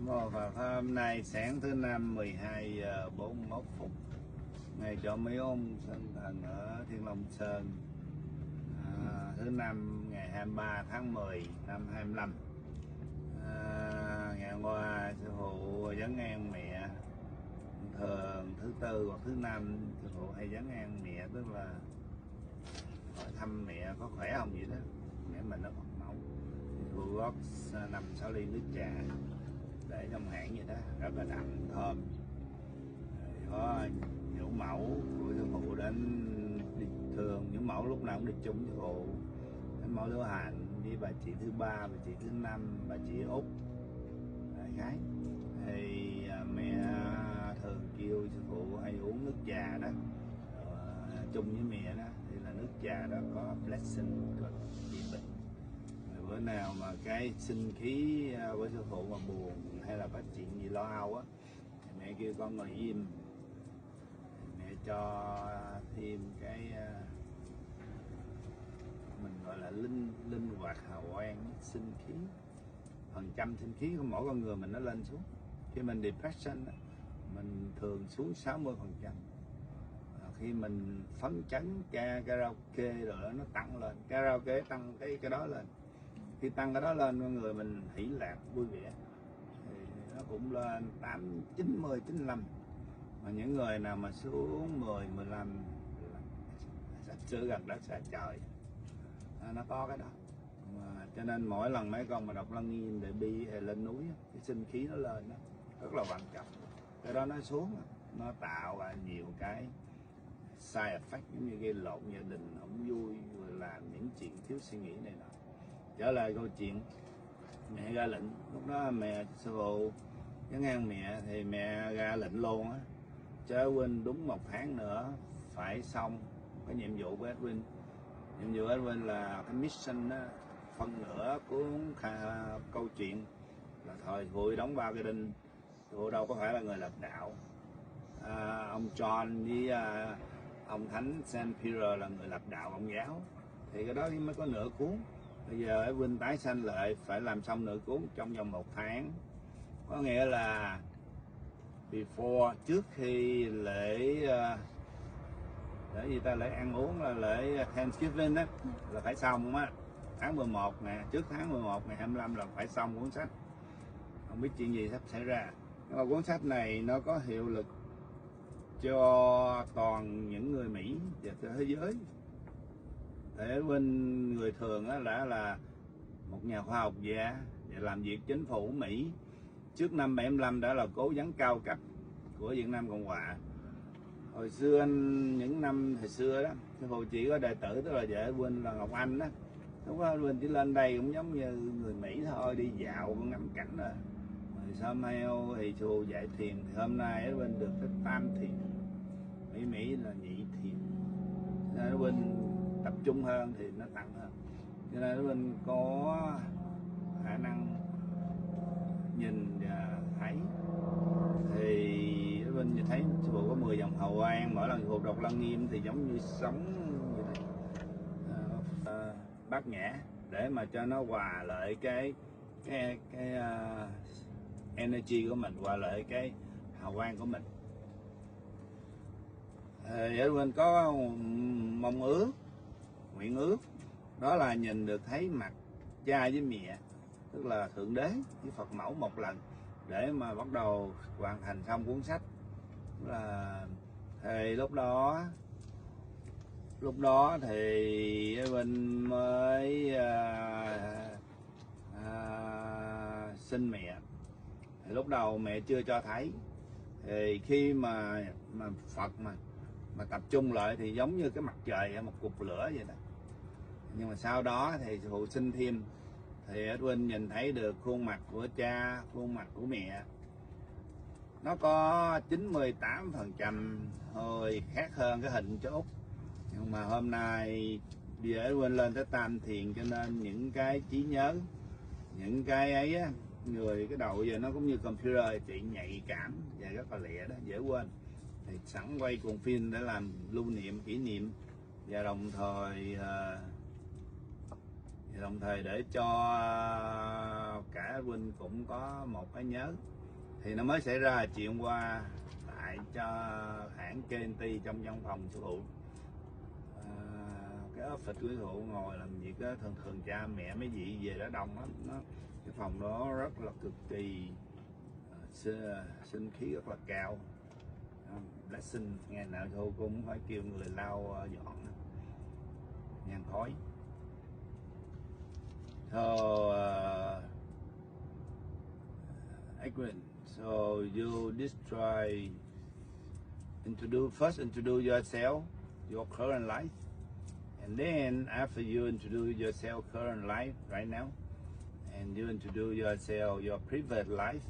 Và hôm nay sáng thứ năm 12 giờ 41 phút, ngày cho mấy ông sinh thần ở Thiên Long Sơn, thứ năm ngày 23 tháng 10 năm 25. Ngày qua sư phụ vấn an mẹ. Thường thứ tư hoặc thứ năm sư phụ hay vấn an mẹ, tức là hỏi thăm mẹ có khỏe không vậy đó. Mẹ mình nó còn mẫu, sư phụ gót 5-6 ly nước trà để trong hãng vậy đó, rất là đậm thơm. Có nhũ mẫu của sư phụ đến đi, thường nhũ mẫu lúc nào cũng đi chung sư phụ, đến mẫu Lữ Hành với bà chị thứ ba, bà chị thứ năm, bà chị Út đại khái. Thì mẹ thường kêu sư phụ hay uống nước trà đó, chung với mẹ đó, thì là nước trà đó có blessing của trị bệnh. Bữa nào mà cái sinh khí của sư phụ mà buồn hay là có chuyện gì lo âu á, mẹ kêu con ngồi im, mẹ cho thêm cái mình gọi là linh hoạt hào quang, sinh khí, phần trăm sinh khí của mỗi con người mình nó lên xuống. Khi mình depression á, mình thường xuống 60%. Khi mình phấn chấn karaoke rồi đó, nó tăng lên, karaoke tăng cái đó lên. Khi tăng cái đó lên, con người mình hỷ lạc vui vẻ thì nó cũng lên 8, 90, 95. Mà những người nào mà xuống 10, 15 sắp sửa gần đất xa trời, nó có cái đó. Mà cho nên mỗi lần mấy con mà đọc lăng nghiêm để bi hay lên núi, cái sinh khí nó lên đó rất là quan trọng. Cái đó nó xuống, nó tạo ra nhiều cái side effect, giống như gây lộn gia đình, không vui, rồi làm những chuyện thiếu suy nghĩ này nọ. Trở lại câu chuyện, mẹ ra lệnh, lúc đó mẹ sư phụ vấn an mẹ thì mẹ ra lệnh luôn á, cho Huynh đúng 1 tháng nữa phải xong cái nhiệm vụ của EDWIN. Nhiệm vụ EDWIN là cái mission đó, phân nửa cuốn câu chuyện là thời hội đóng bao cái đinh. Tôi đâu có phải là người lập đạo. Ông John với ông Thánh Saint Peter là người lập đạo Công giáo, thì cái đó mới có nửa cuốn. Bây giờ EDWIN tái sanh lại phải làm xong nửa cuốn trong vòng 1 tháng. Có nghĩa là before, trước khi lễ gì ta, lễ ăn uống là lễ Thanksgiving đó, là phải xong á, tháng 11 nè, trước tháng 11 ngày 25 là phải xong cuốn sách. Không biết chuyện gì sắp xảy ra. Nhưng mà cuốn sách này nó có hiệu lực cho toàn những người Mỹ và thế giới. Để bên người thường á là một nhà khoa học gia và làm việc chính phủ Mỹ trước năm 75, đã là cố vấn cao cấp của Việt Nam Cộng Hòa. Hồi xưa những năm hồi xưa đó, sư phụ chỉ có đệ tử, tức là vợ Huynh là Ngọc Anh đó. Lúc đó Huynh chỉ lên đây cũng giống như người Mỹ thôi, đi dạo ngắm cảnh rồi. Sau mai thì sư phụ dạy thiền, thì hôm nay Huynh được cái tam thiền, Mỹ là nhị thiền. Nên Huynh tập trung hơn thì nó tăng hơn, cho nên Huynh có khả năng nhìn và thấy. Thì Huynh thấy sư phụ có 10 dòng hào quang, mỗi lần sư phụ đọc lăng nghiêm thì giống như sống như thế. Bát nhã để mà cho nó hòa lại cái energy của mình, hòa lại cái hào quang của mình. Thì Huynh có mong ước, nguyện ước, đó là nhìn được thấy mặt cha với mẹ, tức là Thượng Đế với Phật mẫu một lần, để mà bắt đầu hoàn thành xong cuốn sách. Là thì lúc đó thì Huynh mới sinh mẹ. Thì lúc đầu mẹ chưa cho thấy. Thì khi mà Phật mà tập trung lại thì giống như cái mặt trời, một cục lửa vậy đó. Nhưng mà sau đó thì sư phụ sinh thêm, thì EDWIN nhìn thấy được khuôn mặt của cha, khuôn mặt của mẹ. Nó có 98% hơi khác hơn cái hình chút. Nhưng mà hôm nay bây giờ EDWIN lên tới tam thiền, cho nên những cái trí nhớ, những cái ấy á, người cái đầu giờ nó cũng như computer, chị nhạy cảm và rất là lẹ đó, dễ quên. Thì sẵn quay cuộn phim để làm lưu niệm, kỷ niệm, và đồng thời Thì đồng thời để cho cả Huynh cũng có một cái nhớ, thì nó mới xảy ra chuyện qua tại cho hãng TNT trong văn phòng sư phụ. Cái office của sư phụ ngồi làm việc đó, thường cha mẹ mấy vị về đó đông lắm, cái phòng đó rất là cực kỳ sinh khí rất là cao. Blessing ngày nào thôi cũng phải kêu người lau dọn nhang khói. So EDWIN, so you first introduce yourself, your current life, and then after you introduce yourself current life right now, and you introduce yourself your private life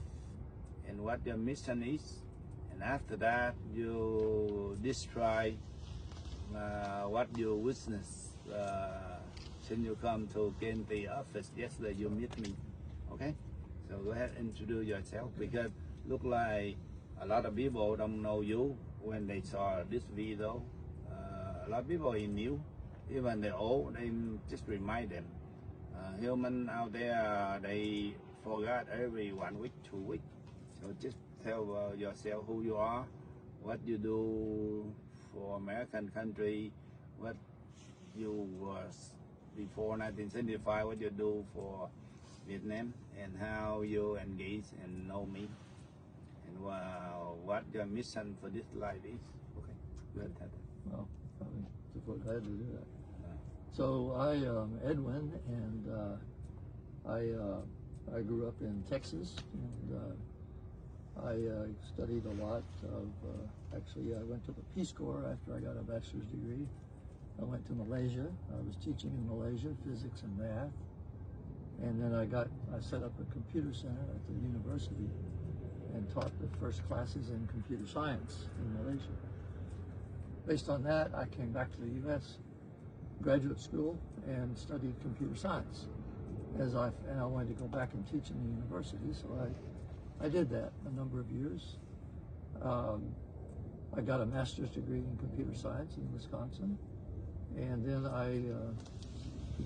and what your mission is, and after that you describe what you witnessed since you come to KNT office yesterday. You meet me, okay? So go ahead and introduce yourself, because look like a lot of people don't know you when they saw this video. A lot of people is new, even the old. They just remind them. Human out there, they forgot every 1 week, 2 weeks. So just tell yourself who you are, what you do for American country, what you was before 1975, what you do for Vietnam, and how you engage and know me, and what your mission for this life is. Okay, good. Well, I had to do that. So I am EDWIN, and I grew up in Texas, and I studied a lot of, actually I went to the Peace Corps after I got a bachelor's degree. I went to Malaysia. I was teaching in Malaysia, physics and math. And then I set up a computer center at the university and taught the first classes in computer science in Malaysia. Based on that, I came back to the U.S. graduate school and studied computer science. And I wanted to go back and teach in the university, so I did that a number of years. I got a master's degree in computer science in Wisconsin, and then I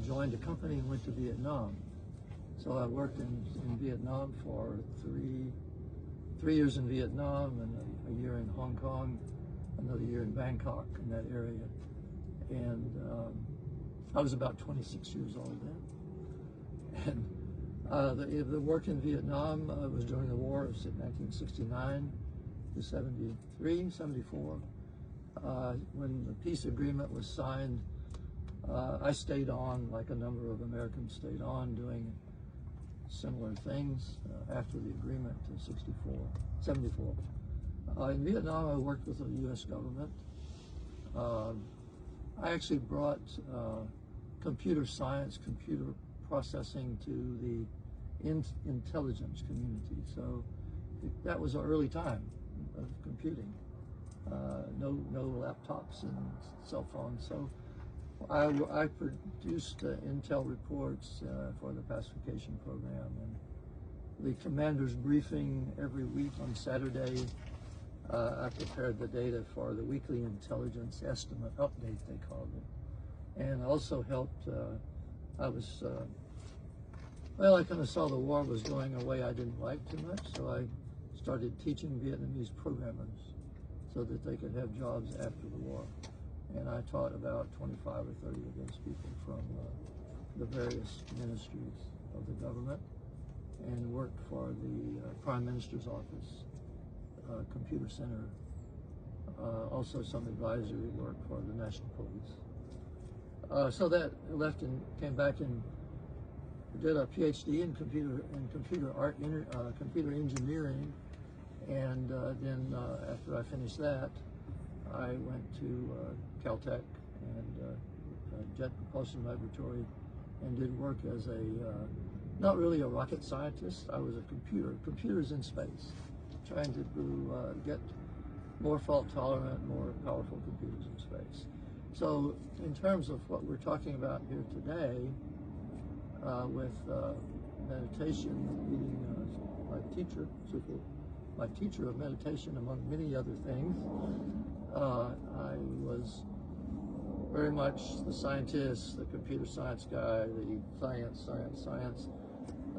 joined a company and went to Vietnam. So I worked in Vietnam for three years in Vietnam, and a year in Hong Kong, another year in Bangkok, in that area. And I was about 26 years old then. And the work in Vietnam was during the war of 1969 to 73, 74. When the peace agreement was signed, I stayed on, like a number of Americans stayed on, doing similar things after the agreement in 74. In Vietnam, I worked with the U.S. government. I actually brought computer science, computer processing to the intelligence community. So that was an early time of computing. No laptops and cell phones. So I produced intel reports for the pacification program, and the commander's briefing every week on Saturday. I prepared the data for the weekly intelligence estimate update, they called it, and also helped. I kind of saw the war was going away I didn't like too much, so I started teaching Vietnamese programmers so that they could have jobs after the war. And I taught about 25 or 30 of those people from the various ministries of the government, and worked for the Prime Minister's office, computer center, also some advisory work for the National Police. So that left and came back and did a PhD in computer engineering, and then after I finished that, I went to Caltech and Jet Propulsion Laboratory, and did work as not really a rocket scientist. I was a computers in space, trying to get more fault tolerant, more powerful computers in space. So in terms of what we're talking about here today, with meditation, meeting my teacher of meditation, among many other things, I was very much the scientist, the computer science guy, the science.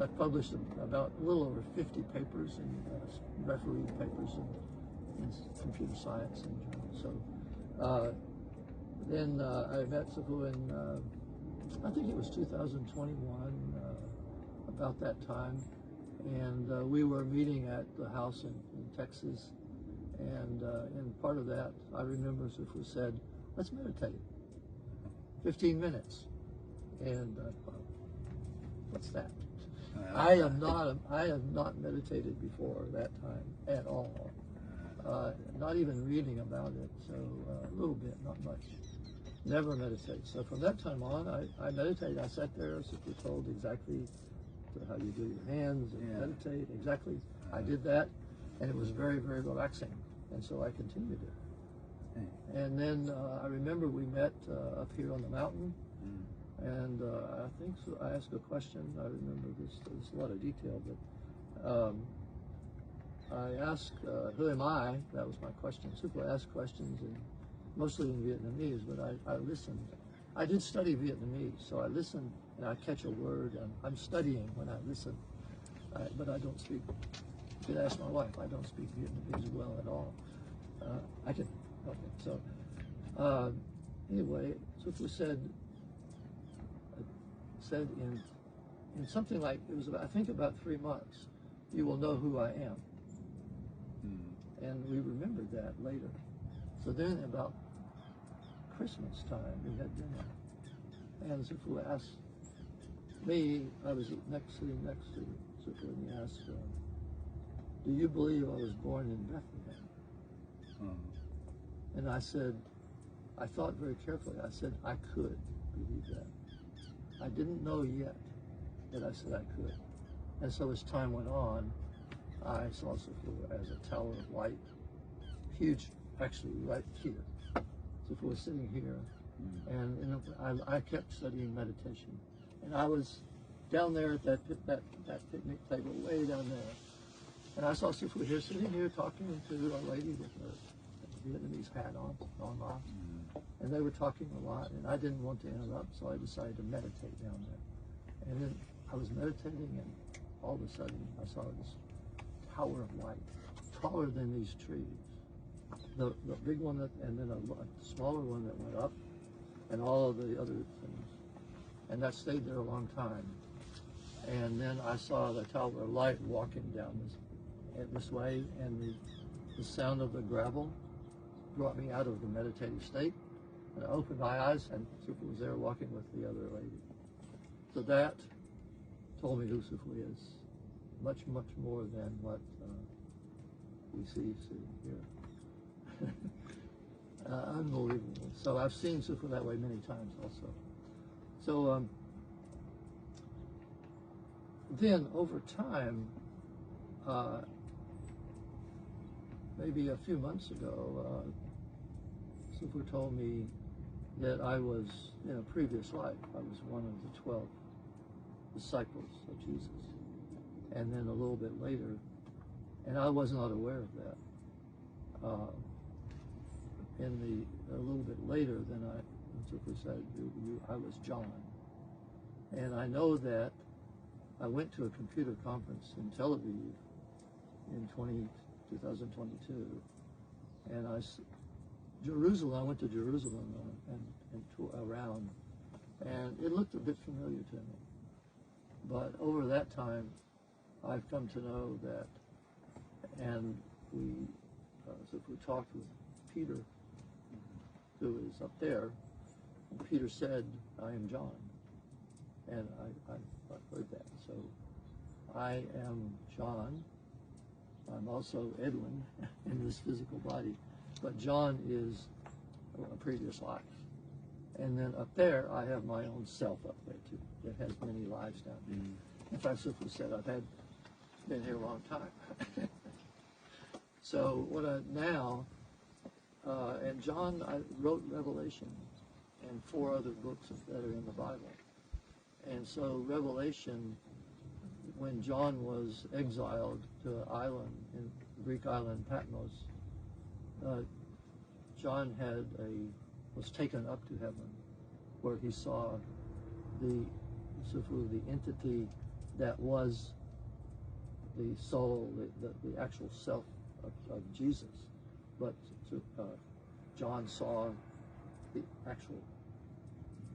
I've published about a little over 50 papers and refereed papers in computer science in journals. So then I met Sifu in, I think it was 2021, about that time. And we were meeting at the house in Texas. And in part of that, I remember Sifu said, let's meditate. 15 minutes. And what's that? I have not meditated before that time at all. Not even reading about it, so a little bit, not much. Never meditate. So from that time on, I meditated. I sat there, as if told exactly how you do your hands and meditate. Exactly. I did that, and it was very, very relaxing. And so I continued it. And then I remember we met up here on the mountain. And I think so, I asked a question. I remember this. There's a lot of detail, but I asked, "Who am I?" That was my question. Super asked questions, and mostly in Vietnamese. But I listened. I did study Vietnamese, so I listened, and I catch a word. And I'm studying when I listen, but I don't speak. You could ask my wife. I don't speak Vietnamese well at all. I can. Okay. So anyway, Super said in something like, it was about, I think about 3 months, you will know who I am. And we remembered that later. So then about Christmas time, we had dinner. And Sifu asked me, I was sitting next to Sifu, and he asked, do you believe I was born in Bethlehem? And I said, I thought very carefully, I said, I could believe that. I didn't know yet, but I said I could. And so as time went on, I saw Sifu as a tower of light, huge, actually right here. Sifu was sitting here, and I kept studying meditation. And I was down there at that picnic table, way down there. And I saw Sifu here, sitting here, talking to a lady with a Vietnamese hat on. And they were talking a lot, and I didn't want to interrupt, so I decided to meditate down there. And then I was meditating, and all of a sudden I saw this tower of light, taller than these trees. The big one, and then a smaller one that went up, and all of the other things. And that stayed there a long time. And then I saw the tower of light walking down this way, and the sound of the gravel brought me out of the meditative state. And I opened my eyes, and Sifu was there walking with the other lady. So that told me who Sifu is. Much, much more than what we see sitting here. Unbelievable. So I've seen Sifu that way many times also. So then over time, maybe a few months ago, Sifu told me that I was, in a previous life, I was one of the 12 disciples of Jesus. And then a little bit later, and I was not aware of that, a little bit later than Sifu said, I was John. And I know that I went to a computer conference in Tel Aviv in 2022, and I went to Jerusalem and toured around, and it looked a bit familiar to me. But over that time, I've come to know that, and we talked with Peter, who is up there, and Peter said, I am John. And I've heard that. So I am John. I'm also EDWIN in this physical body. But John is a previous life. And then up there, I have my own self up there too, that has many lives down there. In fact, Sifu said I've been here a long time. So and John, I wrote Revelation and 4 other books that are in the Bible. And so Revelation, when John was exiled to an island, in the Greek island Patmos, John had was taken up to heaven, where he saw the entity that was the soul, the actual self of Jesus. But John saw the actual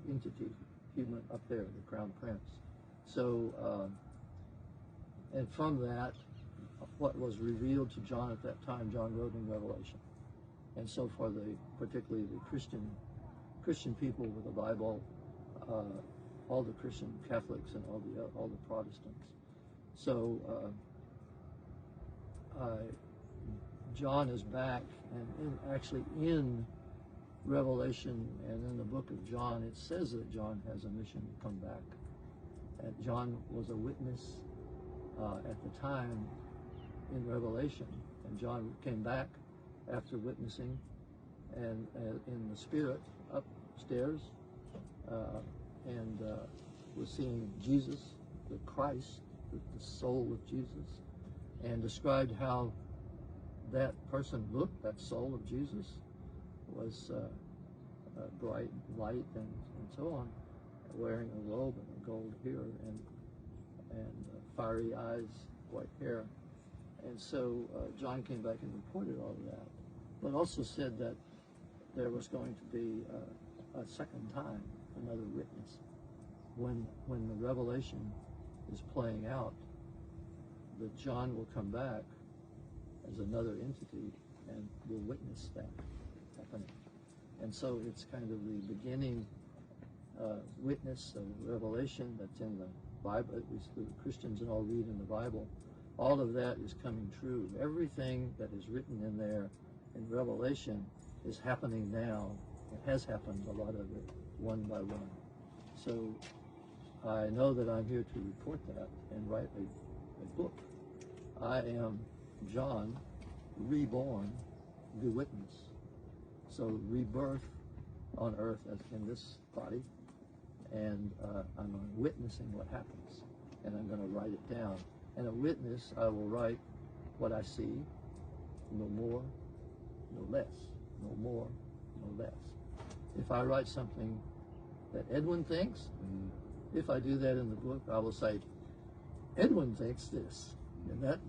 entity, human, up there, the crown prince. So, and from that, what was revealed to John at that time, John wrote in Revelation. And so for particularly the Christian people with the Bible, all the Christian Catholics and all the Protestants. So John is back, and actually in Revelation and in the book of John, it says that John has a mission to come back. And John was a witness at the time in Revelation, and John came back after witnessing, and in the spirit upstairs, and was seeing Jesus, the Christ, the soul of Jesus, and described how that person looked, that soul of Jesus, was bright light and so on, wearing a robe and a gold hair and fiery eyes, white hair. And so John came back and reported all of that, but also said that there was going to be a second time, another witness. When the revelation is playing out, that John will come back as another entity and will witness that happening. And so it's kind of the beginning witness of revelation that's in the Bible. The Christians and all read in the Bible. All of that is coming true. Everything that is written in there in Revelation is happening now. It has happened, a lot of it, one by one. So I know that I'm here to report that and write a book. I am John, reborn, the witness. So rebirth on earth as in this body, and I'm witnessing what happens, and I'm going to write it down. And a witness, I will write what I see, no more, no less, no more, no less. If I write something that Edwin thinks, if I do that in the book, I will say, Edwin thinks this, and that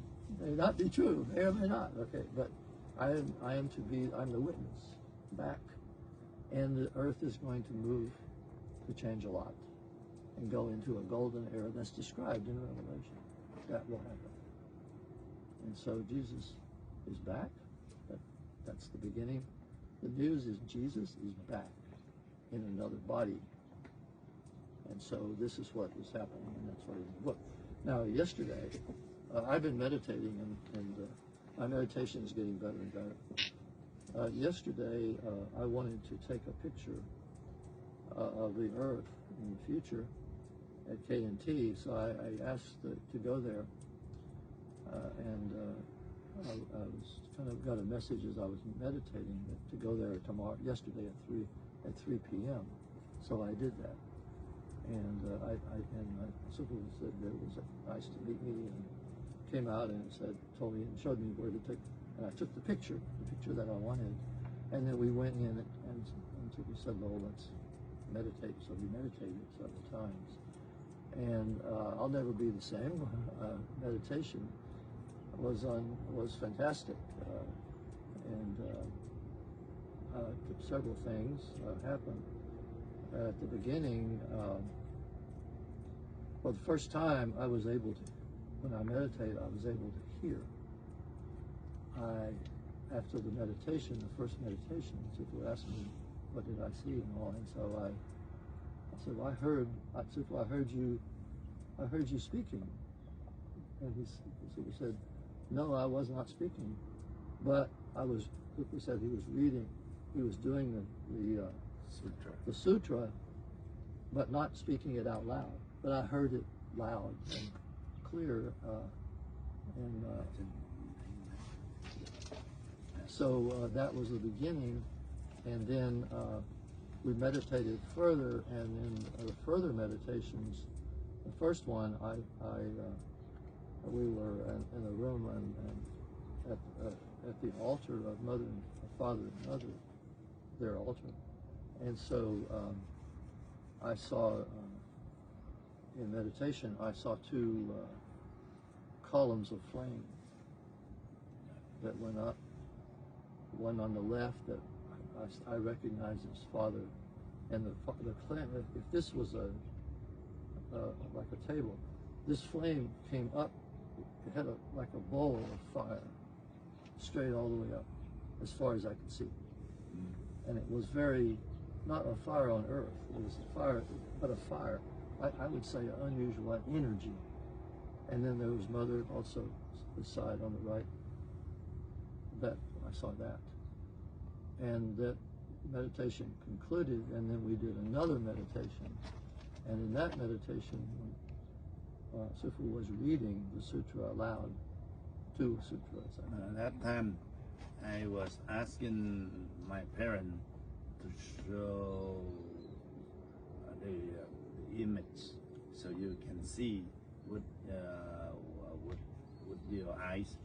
may not be true, may or may not, okay, but I'm the witness back, and the earth is going to move to change a lot and go into a golden era that's described in Revelation. That will happen. And so Jesus is back. That's the beginning. The news is Jesus is back in another body. And so this is what is happening, and that's what is in the book. Now, yesterday, I've been meditating, and my meditation is getting better and better. Yesterday, I wanted to take a picture of the Earth in the future at K&T, so I asked to go there, and I was kind of got a message as I was meditating to go there yesterday at 3 p.m. So I did that, and my supervisor said it was nice to meet me, and came out and told me and showed me where to take, and I took the picture that I wanted, and then we went in and we said, well, let's meditate. So we meditated several times, and I'll never be the same. Meditation was fantastic, and several things happened. At the beginning, well, the first time I was able to, when I meditate, I was able to hear. After the meditation, the first meditation, people asked me, what did I see and all, and so I said, well, I heard you speaking. And the super said, no, I was not speaking, but Super said he was reading, he was doing the sutra, but not speaking it out loud. But I heard it loud and clear, so that was the beginning, and then we meditated further, and in the further meditations, the first one, we were in a room and at the altar of Mother and Father and Mother, their altar, And so I saw, in meditation, I saw two columns of flame that went up. One on the left that I recognized as Father, and the flame. If this was like a table, this flame came up. It had like a bowl of fire, straight all the way up, as far as I could see. And it was very, not a fire on earth. It was a fire, but a fire. I would say an unusual energy. And then there was Mother also beside on the right. That I saw that. And that meditation concluded, and then we did another meditation. And in that meditation, Sifu was reading the sutra aloud, two sutras. That time, I was asking my parents to show the image, so you can see with your eyes,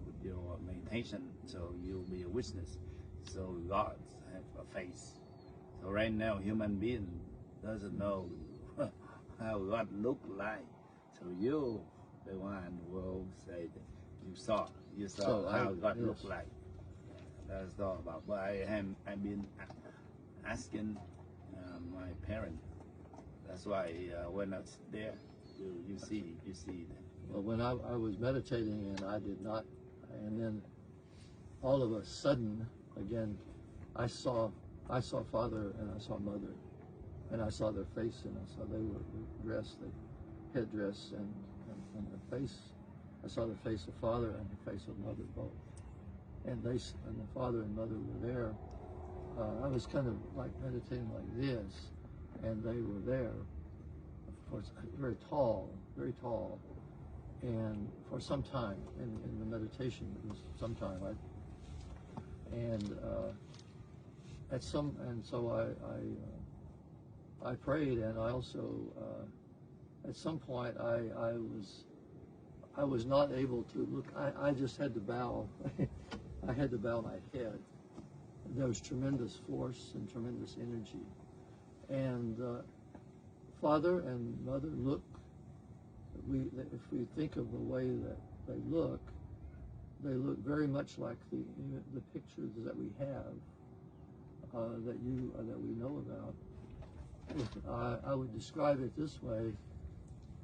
with your meditation, so you'll be a witness. So God have a face. So right now, human being doesn't know how God look like. So you, the one will say that you saw so how God look like. That's all about. But I've been asking my parents. That's why when I was there, you see that. Well, when I was meditating and I did not, and then all of a sudden, again, I saw Father and I saw Mother, and I saw their face, and I saw they were dressed, the headdress and their face. I saw the face of Father and the face of Mother both, and the Father and Mother were there. I was kind of like meditating like this, and they were there. Of course, very tall, and for some time in the meditation, it was some time. So I prayed, and I also at some point I was not able to look. I just had to bow. I had to bow my head. There was tremendous force and tremendous energy, and Father and Mother look. If we think of the way that they look very much like the pictures that we have that we know about. I would describe it this way: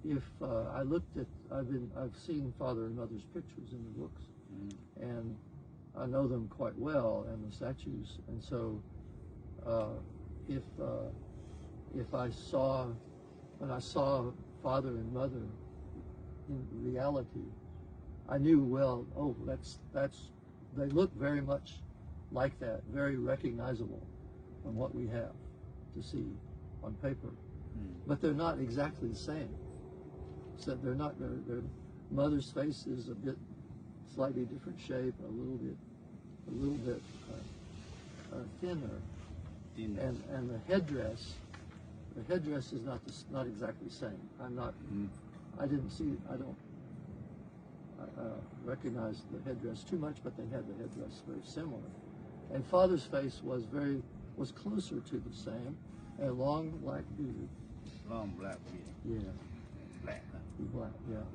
if I looked at, I've seen Father and Mother's pictures in the books, and I know them quite well, and the statues, and so if I saw, when I saw Father and Mother in reality, I knew, well, oh, they look very much like that, very recognizable from what we have to see on paper, but they're not exactly the same. So they're not. Their Mother's face is a bit, slightly different shape, a little bit thinner, and the headdress is not exactly the same. I didn't see. I don't recognize the headdress too much, but they had the headdress very similar. And Father's face was closer to the same, a long black beard. Long black beard. Yeah. Black. Yeah.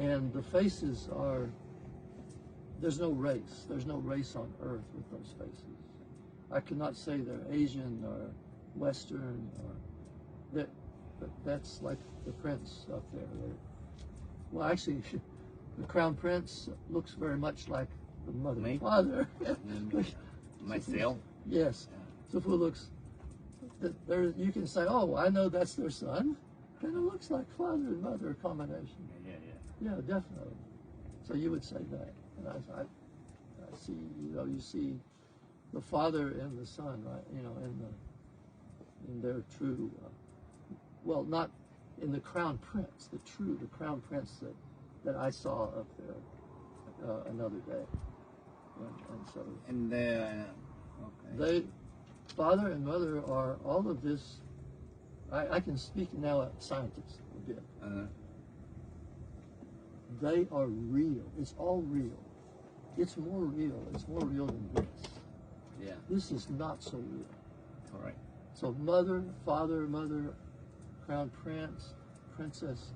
And the faces are. There's no race. There's no race on earth with those faces. I cannot say they're Asian or Western or that's like the prince up there. Well, actually, the Crown Prince looks very much like the Mother and Father. Myself? Yes. So if it looks, there you can say, oh, I know that's their son. And it looks like Father and Mother combination. Yeah, definitely. So you would say that. And I see, you see the Father and the Son, right? In their true, well, not in the Crown Prince, the Crown Prince that I saw up there another day. And so. And they, Father and Mother are all of this. I can speak now as scientists a bit. They are real. It's all real. It's more real. It's more real than this. Yeah. This is not so real. Correct. So mother, father, mother, crown prince, princess,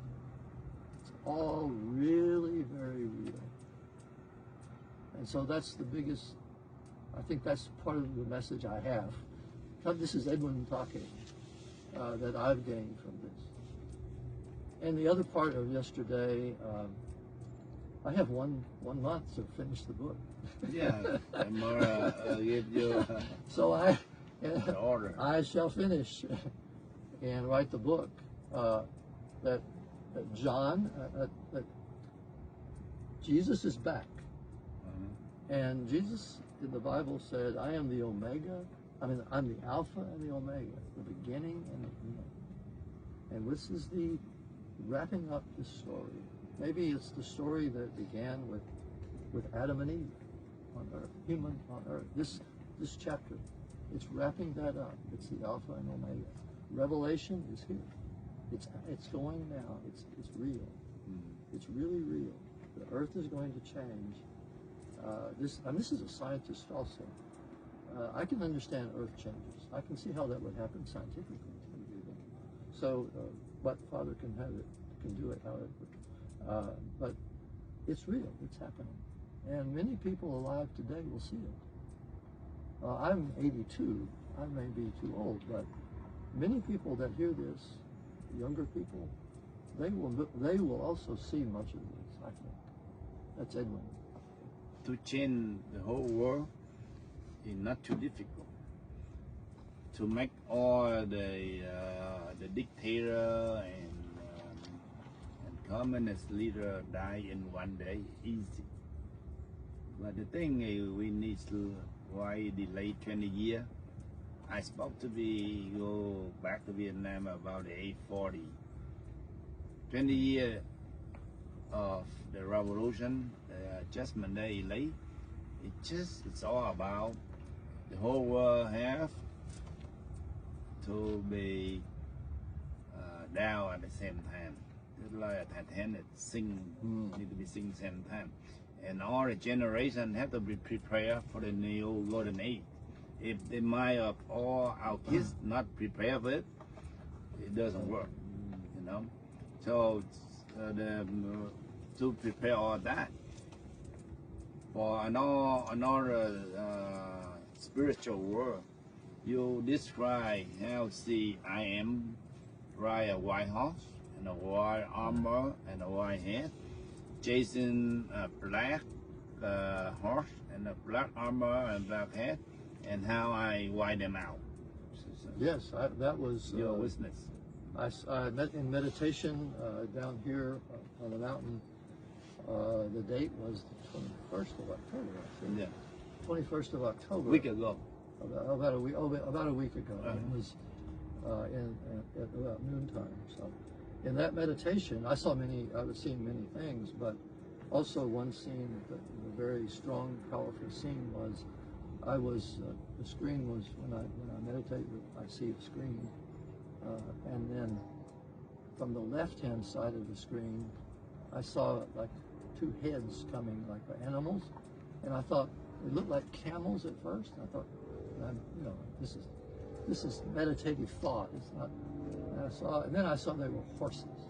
it's all really very real. And so that's the biggest, I think that's part of the message I have. This is EDWIN talking, that I've gained from this. And the other part of yesterday, I have one month to finish the book. Yeah, and more give you so I the order. I shall finish and write the book that John, that Jesus is back. And Jesus in the Bible said, I am the Omega, I'm the Alpha and the Omega, the beginning and the end. And this is the wrapping up this story. Maybe it's the story that began with Adam and Eve on earth, human on earth. This chapter, it's wrapping that up. It's the Alpha and Omega. Revelation is here. It's going now. It's real. It's really real. The earth is going to change. This is a scientist also. I can understand earth changes. I can see how that would happen scientifically. So, but Father can do it however. But it's real. It's happening. And many people alive today will see it. I'm 82. I may be too old, but many people that hear this, younger people, they will also see much of this, I think. That's EDWIN. To change the whole world is not too difficult. To make all the dictator and communist leader die in one day, easy. But the thing is, we need to why delay 20 years. I supposed to go back to Vietnam about the age 40. 20 years of the revolution, the adjustment day late. It's all about the whole world have to be down at the same time. It's like a Titanic need to be sing same time. And all the generation have to be prepared for the new golden age. If the mind of all our kids not prepared for it, it doesn't work, you know. So to prepare all that for another spiritual world, you describe how see I am ride a white horse and a white armor and a white head, chasing a black horse and a black armor and black head, and how I wipe them out. Yes, that was your witness. I met in meditation down here on the mountain. The date was the 21st of October, I think. Yeah. 21st of October. A week ago. About a week ago. It was at about noontime. So, in that meditation, I was seeing many things, but also one scene, the very strong, powerful scene was, the screen was, when I meditate, I see a screen, and then from the left-hand side of the screen, I saw like two heads coming like animals, and I thought it looked like camels at first. I thought, this is meditative thought. It's not. And then I saw they were horses,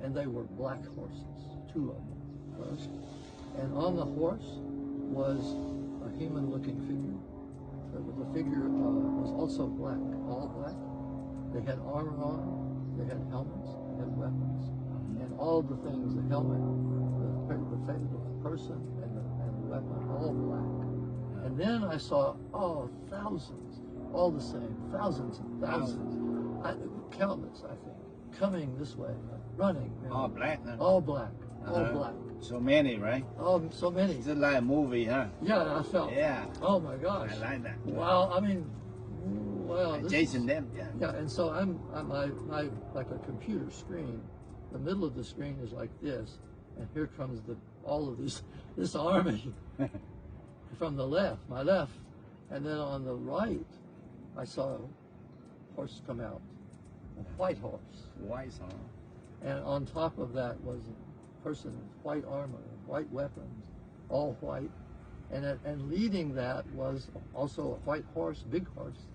and they were black horses, two of them first, and on the horse was a human-looking figure. The figure was also black, all black. They had armor on, they had helmets, they had weapons, and all the things, the helmet, the person, and the weapon, all black. And then I saw, thousands, all the same, thousands and thousands, countless, I think, coming this way, running. All black, huh? All black, all black. So many, right? Oh, so many. It's like a movie, huh? Yeah, I felt. Yeah. Oh my gosh. I like that. Wow, I mean, wow. Chasing them, yeah. Yeah, and so I'm like a computer screen. The middle of the screen is like this, and here comes all of this army from the left, my left, and then on the right, I saw a horse come out, a white horse. White horse. And on top of that was a person with white armor, white weapons, all white, and leading that was also a white horse, big horse,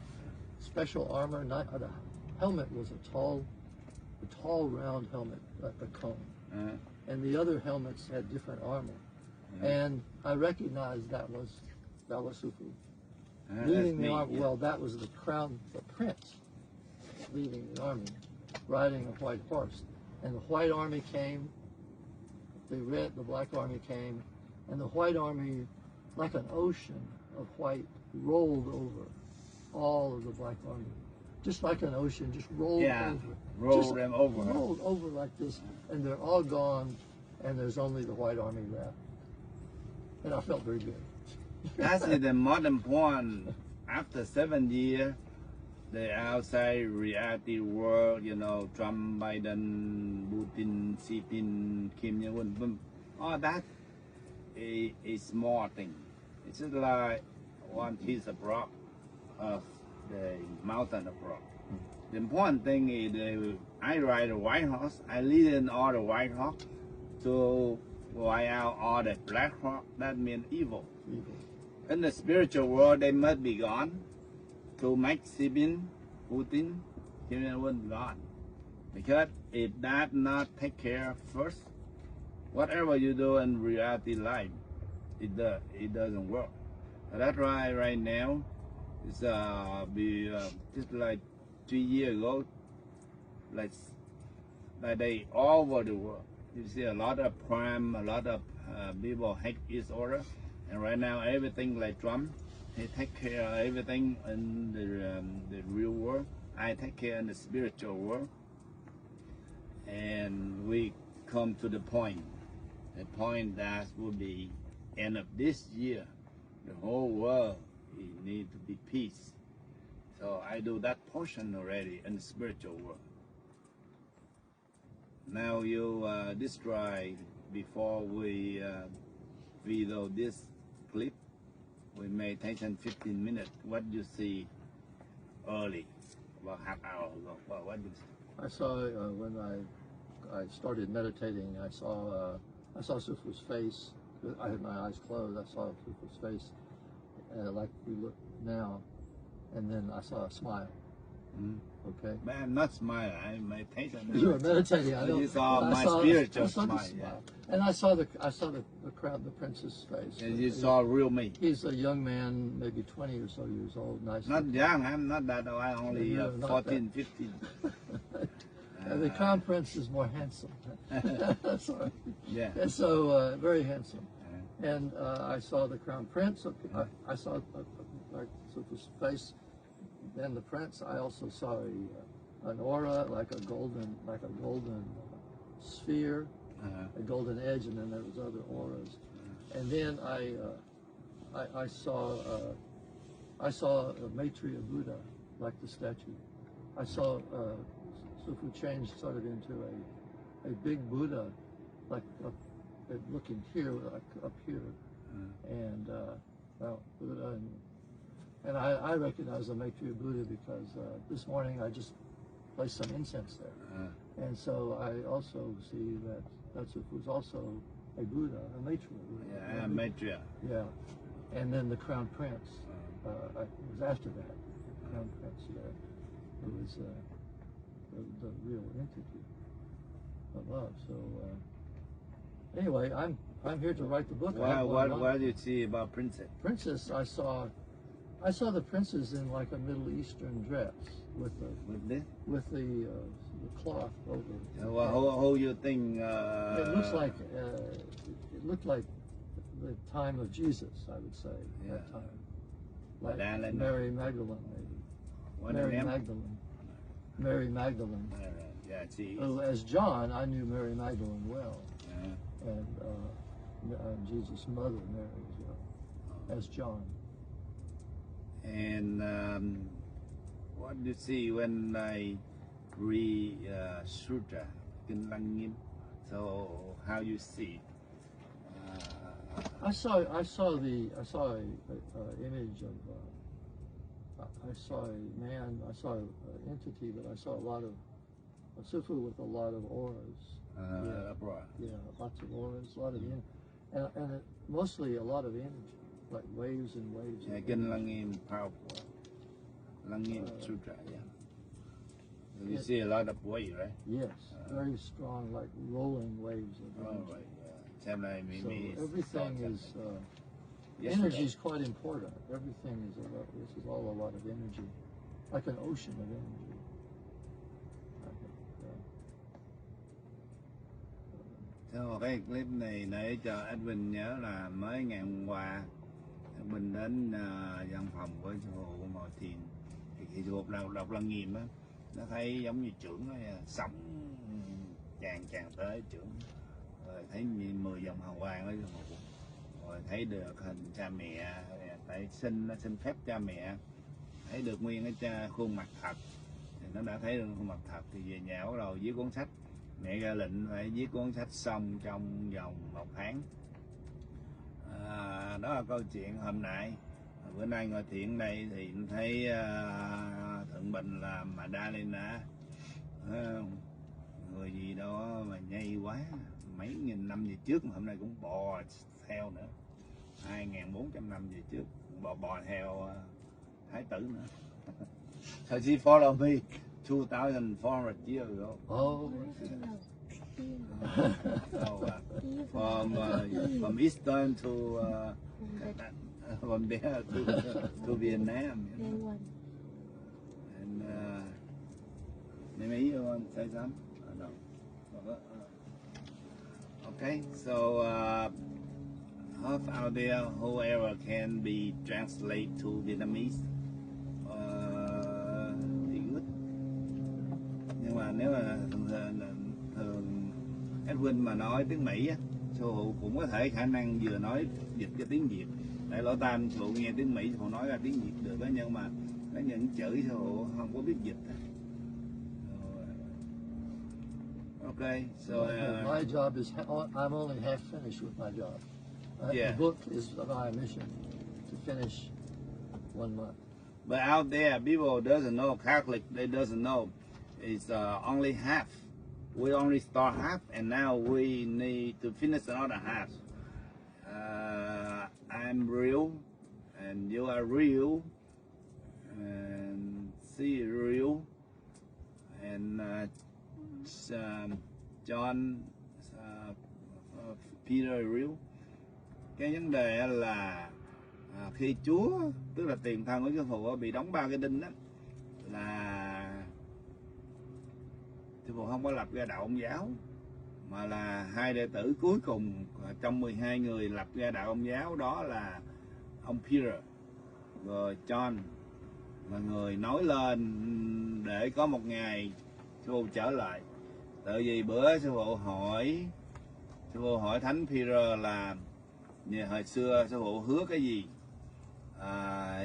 special armor. The helmet was a tall round helmet, a cone. And the other helmets had different armor. And I recognized that was Sufu. Leading the army, well, that was the prince leading the army, riding a white horse. And the white army came, the black army came, and the white army, like an ocean of white, rolled over all of the black army. Just like an ocean, just rolled over. Rolled them over. Rolled over like this, and they're all gone, and there's only the white army left. And I felt very good. That's the modern point. After 7 years, the outside reality world, you know, Trump, Biden, Putin, Xi Jinping, Kim Jong-un, all that is a small thing. It's just like one piece of rock of the mountain of rock. The important thing is I ride a white horse. I lead in all the white horse to wipe out all the black horse. That means evil. In the spiritual world, they must be gone to make Xi Jinping, Putin, Kim Jong-un gone. Because if that not take care first, whatever you do in reality life, it doesn't work. That's why right now, it's just like 3 years ago, like they all over the world. You see a lot of crime, a lot of people hate each other. And right now, everything like Trump, he take care of everything in the real world. I take care in the spiritual world. And we come to the point that will be end of this year. The whole world need to be peace. So I do that portion already in the spiritual world. Now you describe before we video this clip. We may take 10-15 minutes. What do you see early, about half hour ago? What do you see? I saw when I started meditating. I saw Sufu's face. I had my eyes closed. I saw Sufu's face, like we look now, and then I saw a smile. Okay. But I'm not smiling. I'm meditating. You were meditating. I know. You saw my spiritual smile. And I saw the crowd, the prince's face. And you saw real me. He's a young man, maybe 20 or so years old. Nice. Not young. I'm not that old. I'm only 14, 15. The crown prince is more handsome. Sorry. Yeah. And so very handsome. And I saw the crown prince. I saw like Sufu's face. Then the prince. I also saw an aura, like a golden sphere, a golden edge, and then there was other auras. And then I saw a Maitreya Buddha, like the statue. I saw Sufu change sort of into a big Buddha, like looking here, like up here, and Buddha. And I recognize the Maitreya Buddha because this morning I just placed some incense there. And so I also see that Sufu is also a Buddha, a Maitreya Buddha. Yeah, Maitreya. Yeah. And then the Crown Prince was after that. Crown Prince, yeah. It was the real entity of love. So anyway, I'm here to write the book. What do you see about princess? Princess, I saw the princess in like a Middle Eastern dress with the cloth over. How you think? It looked like the time of Jesus, I would say. Yeah. That time, like Mary Magdalene, maybe. Mary Magdalene. Yeah, see. As John, I knew Mary Magdalene well, and Jesus' mother Mary as well, as John. And what do you see when I read Sutra? So how you see? I saw a image of. I saw a man. I saw an entity, but I saw a lot of a Sufu with a lot of auras. Yeah, lots of auras, a lot of and mostly a lot of energy. Like waves and waves. Yeah, powerful. Lăng Nghiêm Sutra, yeah. You see a lot of waves, right? Yes, very strong, like rolling waves of energy. Right. So everything is energy is quite important. Everything is this is all a lot of energy, like an ocean of energy. So cái clip này để cho EDWIN nhớ là mới ngày hôm qua EDWIN đến văn phòng của sư phụ ngồi thiền, thì sư phụ đọc Lăng Nghiêm á, nó thấy giống như trưởng ấy, sống tràn tới trưởng, rồi thấy 10 dòng hào quang với sư phụ, rồi thấy được hình cha mẹ, tại nó xin phép cha mẹ, thấy được nguyên cái khuôn mặt thật, thì nó đã thấy được khuôn mặt thật, thì về nhà bắt đầu viết cuốn sách. Mẹ ra lệnh phải viết cuốn sách xong trong vòng 1 tháng. Đó là câu chuyện hôm nay. Bữa nay ngồi thiền đây thì thấy Thượng Bình là Madalena, người gì đó mà nhây quá, mấy nghìn năm về trước mà hôm nay cũng bò theo nữa, 2.400 năm về trước bò theo Thái tử nữa. So she follow me 2,400 years ago. Oh. From Eastern to from there to Vietnam. You know? And maybe you want to say something? No. Okay, so out there, whoever can be translate to Vietnamese. Nhưng mà nếu mà thường EDWIN mà nói tiếng Mỹ á, sư phụ cũng có thể khả năng vừa nói dịch cho tiếng Việt. Tại lỗ tai sư phụ nghe tiếng Mỹ, sư phụ nói ra tiếng Việt được đó, nhưng mà có những chữ sư phụ không có biết dịch. Okay, so my job is I'm only half finished with my job. Yeah. The book is my mission to finish 1 month. But out there, people doesn't know, Catholic, they doesn't know. It's only half. We only start half, and now we need to finish another half. I'm real, and you are real, and she is real, and John, Peter is real. Cái vấn đề là khi Chúa, tức là tiền thân của sư phụ bị đóng 3 cái đinh đó, là sư phụ không có lập ra đạo Ông giáo, mà là 2 đệ tử cuối cùng trong 12 người lập ra đạo Ông giáo, đó là ông Peter rồi John, là người nói lên để có một ngày sư phụ trở lại. Tại vì bữa sư phụ hỏi Thánh Peter là hồi xưa sư phụ hứa cái gì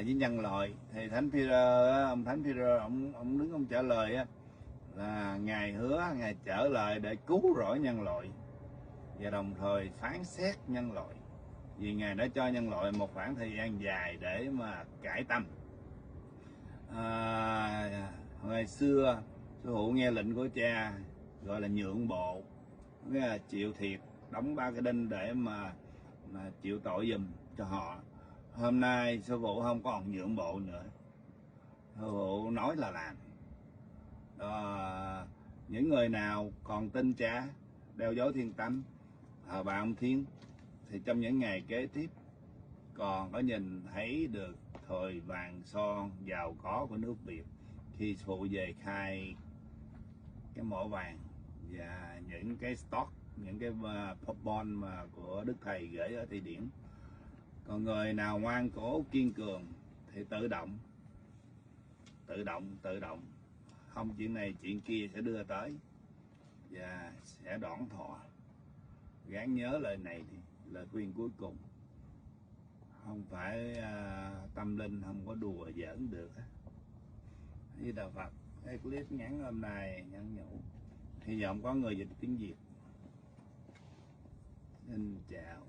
với nhân loại, thì ông Thánh Peter ông đứng ông trả lời á, là Ngài hứa Ngài trở lại để cứu rỗi nhân loại và đồng thời phán xét nhân loại, vì Ngài đã cho nhân loại một khoảng thời gian dài để mà cải tâm. Hồi xưa sư phụ nghe lệnh của cha gọi là nhượng bộ, nghĩa là chịu thiệt, đóng 3 cái đinh để mà chịu tội giùm cho họ. Hôm nay sư phụ không còn nhượng bộ nữa, sư phụ nói là làm. Những người nào còn tin cha, đeo dấu thiên tâm, thờ bà ông Thiên, thì trong những ngày kế tiếp còn có nhìn thấy được thời vàng son giàu có của nước Việt khi sư phụ về khai cái mỏ vàng và những cái stock, những cái bond mà của Đức Thầy gửi ở Thụy Điển. Còn người nào ngoan cố kiên cường thì tự động, không chuyện này chuyện kia sẽ đưa tới và sẽ đón thọ. Gắng nhớ lời này thì lời khuyên cuối cùng, không phải tâm linh không có đùa giỡn được. Với Đạo Phật, cái clip ngắn hôm nay nhắn nhủ, hy vọng có người dịch tiếng Việt. Xin chào.